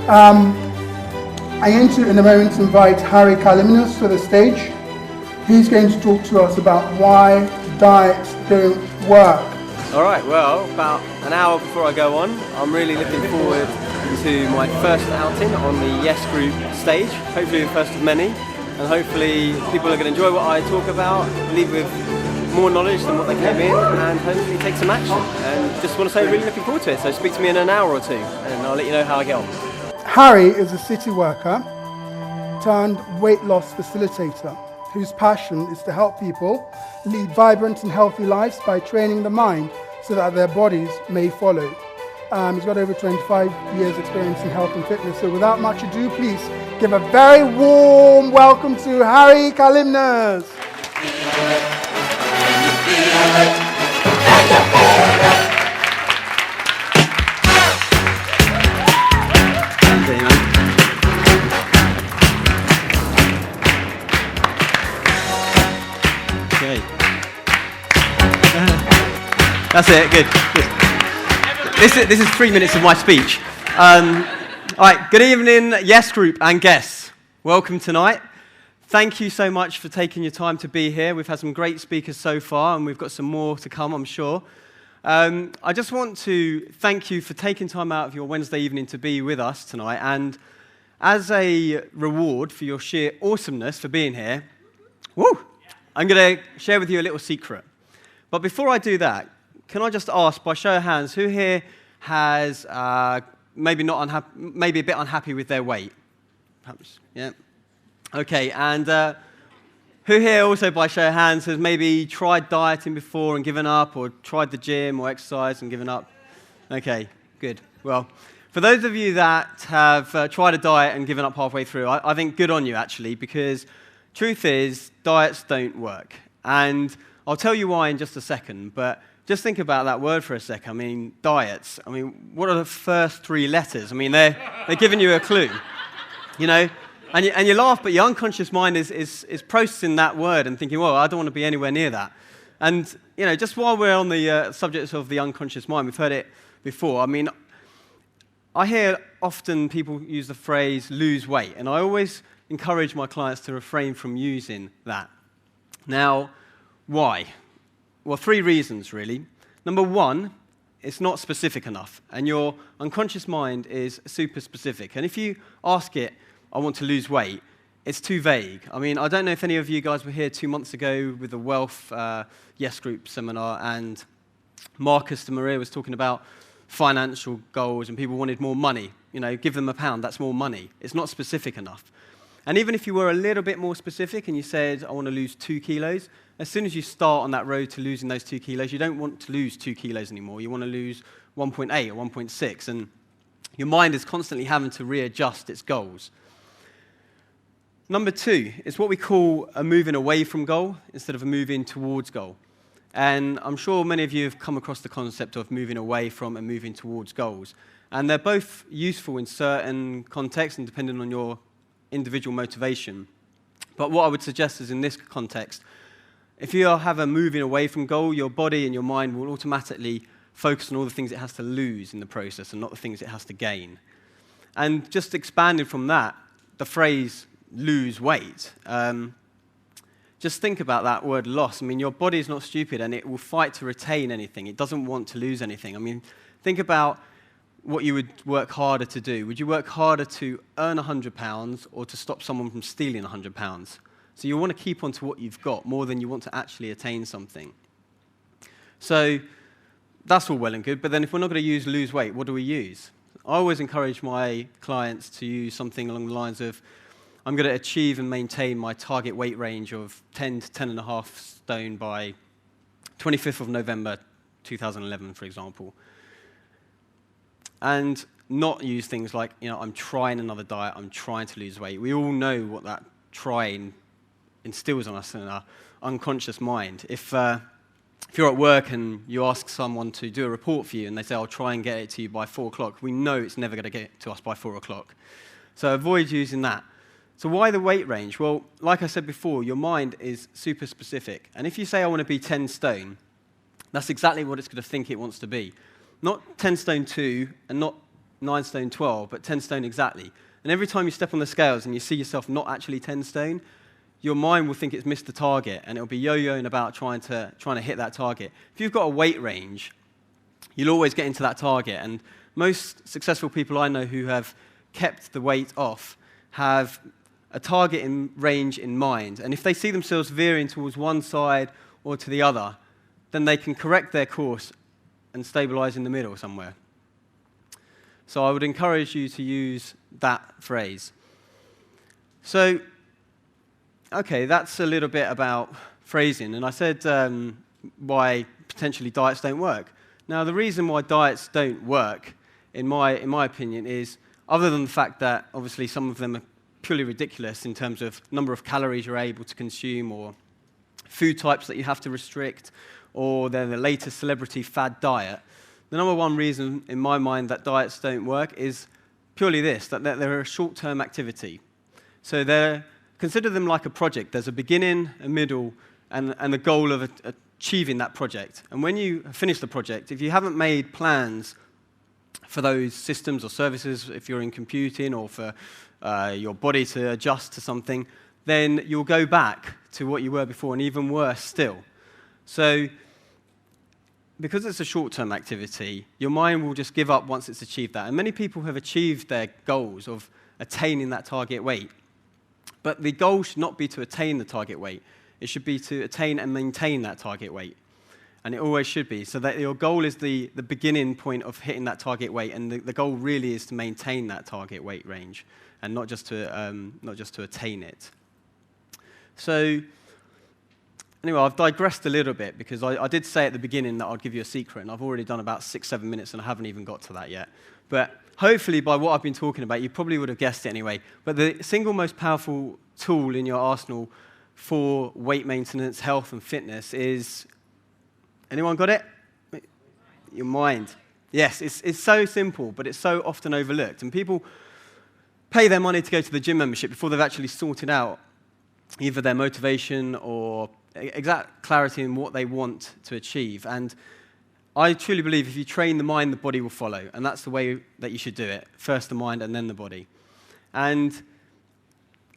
I'm going to, in a moment, invite Harry Kalymnios to the stage. He's going to talk to us about why diets don't work. All right, well, about an hour before I go on, I'm really looking forward to my first outing on the YESx Group stage, hopefully the first of many, and hopefully people are going to enjoy what I talk about, leave with more knowledge than what they came in, and hopefully take some action. And just want to say, really looking forward to it, so speak to me in an hour or two, and I'll let you know how I get on. Harry is a city worker turned weight loss facilitator whose passion is to help people lead vibrant and healthy lives by training the mind so that their bodies may follow. He's got over 25 years experience in health and fitness, so without much ado, please give a very warm welcome to Harry Kalymnios. That's it, good. This is 3 minutes of my speech. All right, good evening, YESx Group and guests. Welcome tonight. Thank you so much for taking your time to be here. We've had some great speakers so far, and we've got some more to come, I'm sure. I just want to thank you for taking time out of your Wednesday evening to be with us tonight. And as a reward for your sheer awesomeness for being here, I'm going to share with you a little secret. But before I do that, can I just ask, by show of hands, who here has maybe a bit unhappy with their weight? Perhaps, yeah. Okay, and who here also, by show of hands, has maybe tried dieting before and given up, or tried the gym or exercise and given up? Okay, good. Well, for those of you that have tried a diet and given up halfway through, I think good on you, actually, because truth is, diets don't work. And I'll tell you why in just a second, but just think about that word for a sec. I mean, diets. I mean, what are the first three letters? I mean, they're giving you a clue, you know? And you laugh, but your unconscious mind is processing that word and thinking, well, I don't want to be anywhere near that. And, you know, just while we're on the subject of the unconscious mind, we've heard it before. I mean, I hear often people use the phrase lose weight, and I always encourage my clients to refrain from using that. Now, why? Well, 3 reasons, really. Number 1, it's not specific enough, and your unconscious mind is super specific. And if you ask it, I want to lose weight, it's too vague. I mean, I don't know if any of you guys were here 2 months ago with the Wealth YESx Group seminar, and Marcus de Maria was talking about financial goals, and people wanted more money. You know, give them £1, that's more money. It's not specific enough. And even if you were a little bit more specific and you said, I want to lose 2 kilos, as soon as you start on that road to losing those 2 kilos, you don't want to lose 2 kilos anymore. You want to lose 1.8 or 1.6. And your mind is constantly having to readjust its goals. Number 2 is what we call a moving away from goal instead of a moving towards goal. And I'm sure many of you have come across the concept of moving away from and moving towards goals. And they're both useful in certain contexts and depending on your individual motivation. But what I would suggest is in this context, if you have a moving away from goal, your body and your mind will automatically focus on all the things it has to lose in the process and not the things it has to gain. And just expanding from that, the phrase lose weight, just think about that word loss. I mean, your body is not stupid and it will fight to retain anything. It doesn't want to lose anything. I mean, think about what you would work harder to do. Would you work harder to earn £100 or to stop someone from stealing £100? So you want to keep on to what you've got more than you want to actually attain something. So that's all well and good, but then if we're not going to use lose weight, what do we use? I always encourage my clients to use something along the lines of, I'm going to achieve and maintain my target weight range of 10 to 10.5 stone by 25th of November 2011, for example. And not use things like, you know, I'm trying another diet, I'm trying to lose weight. We all know what that trying instills on us in our unconscious mind. If you're at work and you ask someone to do a report for you and they say, I'll try and get it to you by 4 o'clock, we know it's never going to get to us by 4 o'clock. So avoid using that. So why the weight range? Well, like I said before, your mind is super specific. And if you say, I want to be 10 stone, that's exactly what it's going to think it wants to be. Not 10 stone 2 and not 9 stone 12, but 10 stone exactly. And every time you step on the scales and you see yourself not actually 10 stone, your mind will think it's missed the target, and it'll be yo-yoing about trying to hit that target. If you've got a weight range, you'll always get into that target. And most successful people I know who have kept the weight off have a target in range in mind. And if they see themselves veering towards one side or to the other, then they can correct their course and stabilize in the middle somewhere. So I would encourage you to use that phrase. So, okay, that's a little bit about phrasing. And I said why potentially diets don't work. Now, the reason why diets don't work, in my opinion, is other than the fact that obviously some of them are purely ridiculous in terms of number of calories you're able to consume, or food types that you have to restrict, or they're the latest celebrity fad diet. The number one reason in my mind that diets don't work is purely this, that they're a short-term activity. So consider them like a project. There's a beginning, a middle, and the goal of achieving that project. And when you finish the project, if you haven't made plans for those systems or services, if you're in computing, or for your body to adjust to something, then you'll go back to what you were before, and even worse still. So because it's a short-term activity, your mind will just give up once it's achieved that. And many people have achieved their goals of attaining that target weight. But the goal should not be to attain the target weight. It should be to attain and maintain that target weight. And it always should be. So that your goal is the beginning point of hitting that target weight, and the goal really is to maintain that target weight range, and not just to attain it. So anyway, I've digressed a little bit, because I did say at the beginning that I'd give you a secret, and I've already done about 6-7 minutes, and I haven't even got to that yet. But hopefully, by what I've been talking about, you probably would have guessed it anyway. But the single most powerful tool in your arsenal for weight maintenance, health, and fitness is, anyone got it? Your mind. Yes, it's so simple, but it's so often overlooked. And people pay their money to go to the gym membership before they've actually sorted out either their motivation or exact clarity in what they want to achieve. And I truly believe if you train the mind, the body will follow. And that's the way that you should do it. First the mind and then the body. And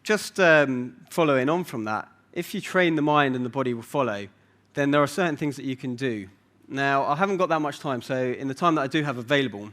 just following on from that, if you train the mind and the body will follow, then there are certain things that you can do. Now, I haven't got that much time, so in the time that I do have available,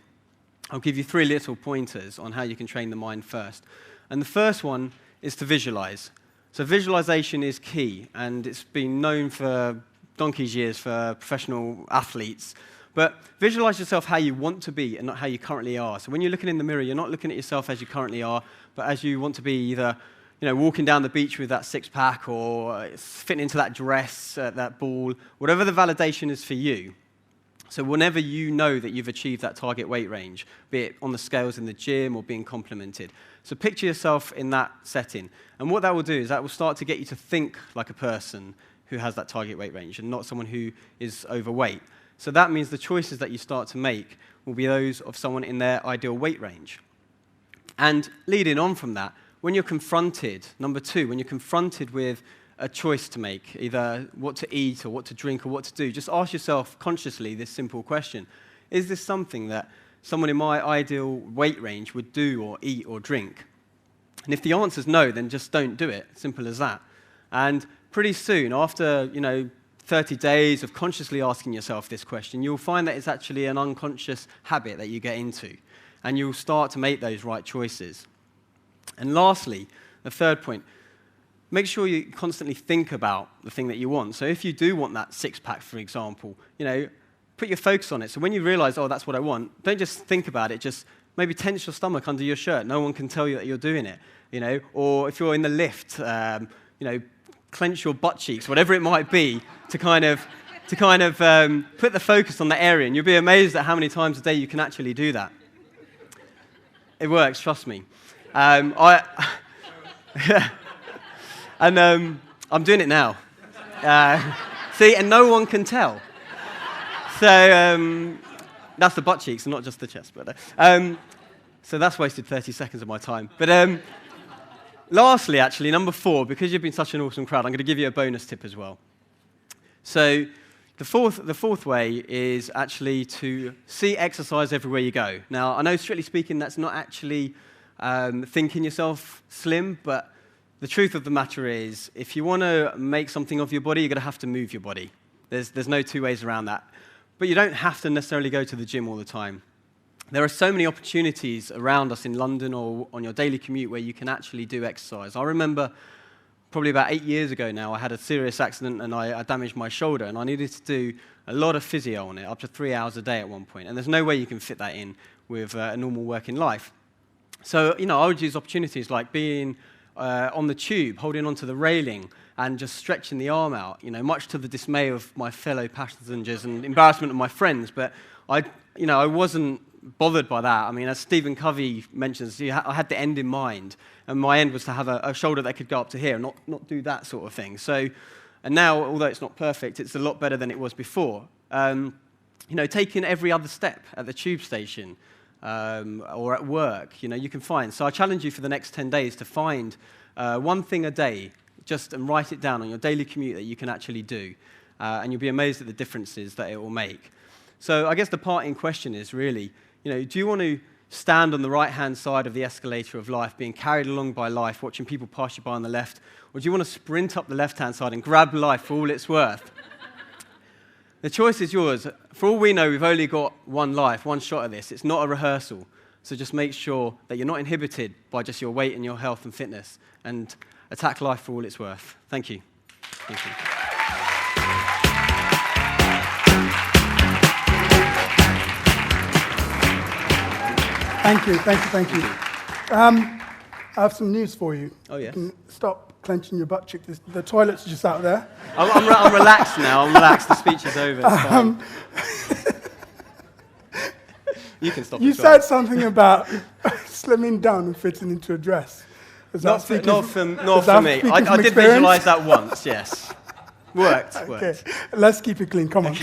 I'll give you 3 little pointers on how you can train the mind first. And the first one is to visualize. So visualization is key, and it's been known for donkey's years for professional athletes. But visualize yourself how you want to be and not how you currently are. So when you're looking in the mirror, you're not looking at yourself as you currently are, but as you want to be, either walking down the beach with that six-pack, or fitting into that dress, that ball, whatever the validation is for you. So whenever you know that you've achieved that target weight range, be it on the scales in the gym or being complimented. So picture yourself in that setting. And what that will do is that will start to get you to think like a person who has that target weight range and not someone who is overweight. So that means the choices that you start to make will be those of someone in their ideal weight range. And leading on from that, when you're confronted, number 2, when you're confronted with a choice to make, either what to eat or what to drink or what to do, just ask yourself consciously this simple question. Is this something that someone in my ideal weight range would do or eat or drink? And if the answer is no, then just don't do it. Simple as that. And pretty soon, after 30 days of consciously asking yourself this question, you'll find that it's actually an unconscious habit that you get into. And you'll start to make those right choices. And lastly, the third point, make sure you constantly think about the thing that you want. So if you do want that six-pack, for example, put your focus on it. So when you realize, oh, that's what I want, don't just think about it. Just maybe tense your stomach under your shirt. No one can tell you that you're doing it. Or if you're in the lift, clench your butt cheeks, whatever it might be, to kind of put the focus on that area. And you'll be amazed at how many times a day you can actually do that. It works, trust me. And I'm doing it now. See, and no one can tell. So that's the butt cheeks and not just the chest. But so that's wasted 30 seconds of my time. But lastly, actually, number 4, because you've been such an awesome crowd, I'm going to give you a bonus tip as well. So The fourth way is actually to see exercise everywhere you go. Now, I know, strictly speaking, that's not actually thinking yourself slim, but the truth of the matter is, if you want to make something of your body, you're going to have to move your body. There's no two ways around that. But you don't have to necessarily go to the gym all the time. There are so many opportunities around us in London or on your daily commute where you can actually do exercise. I remember probably about 8 years ago now, I had a serious accident and I damaged my shoulder, and I needed to do a lot of physio on it, up to 3 hours a day at one point. And there's no way you can fit that in with a normal working life. So, I would use opportunities like being on the tube, holding onto the railing, and just stretching the arm out, much to the dismay of my fellow passengers and embarrassment of my friends. But I wasn't bothered by that. I mean, as Stephen Covey mentions, I had the end in mind, and my end was to have a shoulder that could go up to here, not do that sort of thing. So, and now, although it's not perfect, it's a lot better than it was before. Taking every other step at the tube station or at work, you can find. So I challenge you for the next 10 days to find one thing a day, and write it down on your daily commute that you can actually do, and you'll be amazed at the differences that it will make. So I guess the parting question is really, do you want to stand on the right-hand side of the escalator of life, being carried along by life, watching people pass you by on the left, or do you want to sprint up the left-hand side and grab life for all it's worth? The choice is yours. For all we know, we've only got one life, one shot at this. It's not a rehearsal. So just make sure that you're not inhibited by just your weight and your health and fitness, and attack life for all it's worth. Thank you. Thank you. Thank you. I have some news for you. Oh, yes. You can stop clenching your butt cheek. The toilet's just out there. I'm relaxed now. I'm relaxed. The speech is over. It's fine. You can stop. You said something about slimming down and fitting into a dress. Not for me. I did visualize that once, yes. Worked. Let's keep it clean. Come on.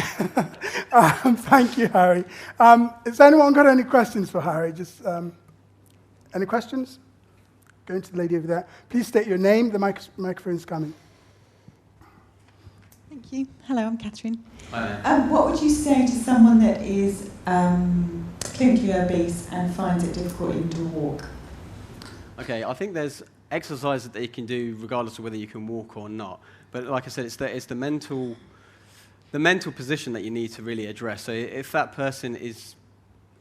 Thank you, Harry. Has anyone got any questions for Harry? Any questions? Going to the lady over there. Please state your name. The microphone's coming. Thank you. Hello, I'm Catherine. Hi. What would you say to someone that is clinically obese and finds it difficult even to walk? Okay, I think there's exercise that you can do regardless of whether you can walk or not. But like I said, it's the mental position that you need to really address. So if that person is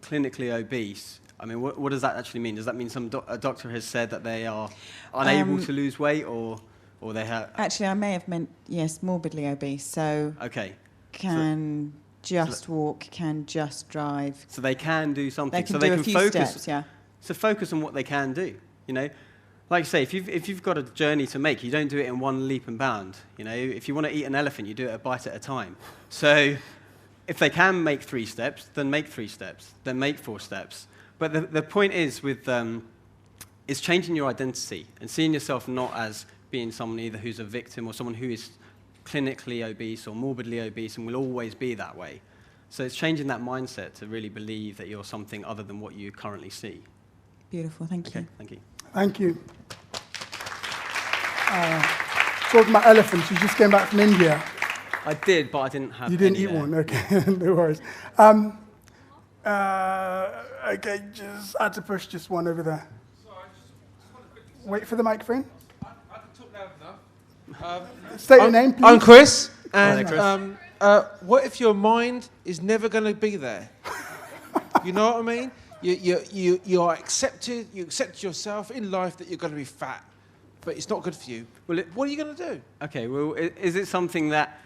clinically obese, I mean, what does that actually mean? Does that mean a doctor has said that they are unable to lose weight, or they have? Actually, I may have meant, yes, morbidly obese. So okay, just walk, can just drive. So they can do something. They can do a few focus. Steps, yeah. So focus on what they can do. Like I say, if you've got a journey to make, you don't do it in one leap and bound. If you want to eat an elephant, you do it a bite at a time. So if they can make 3 steps, then make 3 steps, then make 4 steps. But the point is is changing your identity and seeing yourself not as being someone either who's a victim or someone who is clinically obese or morbidly obese and will always be that way. So it's changing that mindset to really believe that you're something other than what you currently see. Beautiful, thank you. Okay, thank you. Thank you. Talking about elephants, you just came back from India. I did, but I didn't have You didn't any eat there. one, okay, no worries. Okay, just had to push just one over there. Sorry, just want to quickly say, Wait for the microphone. I can talk loud enough. State your name, please. I'm Chris, Hi and there, Chris. what if your mind is never going to be there? You know what I mean? You are accepted. You accept yourself in life that you're going to be fat, but it's not good for you. Well, what are you going to do? Okay, well, is it something that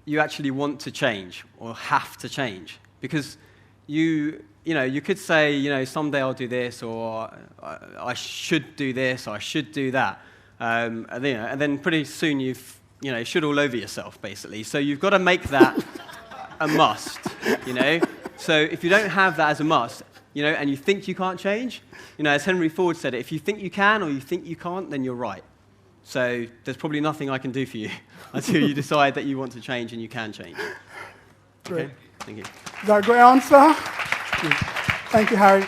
you actually want to change or have to change? Because you could say, someday I'll do this, or I should do this, or I should do that, and then pretty soon you've should all over yourself, basically. So you've got to make that a must, So if you don't have that as a must, and you think you can't change, as Henry Ford said it, if you think you can or you think you can't, then you're right. So there's probably nothing I can do for you until you decide that you want to change and you can change. Great. Okay? Thank you. Is that a great answer? Thank you, Harry.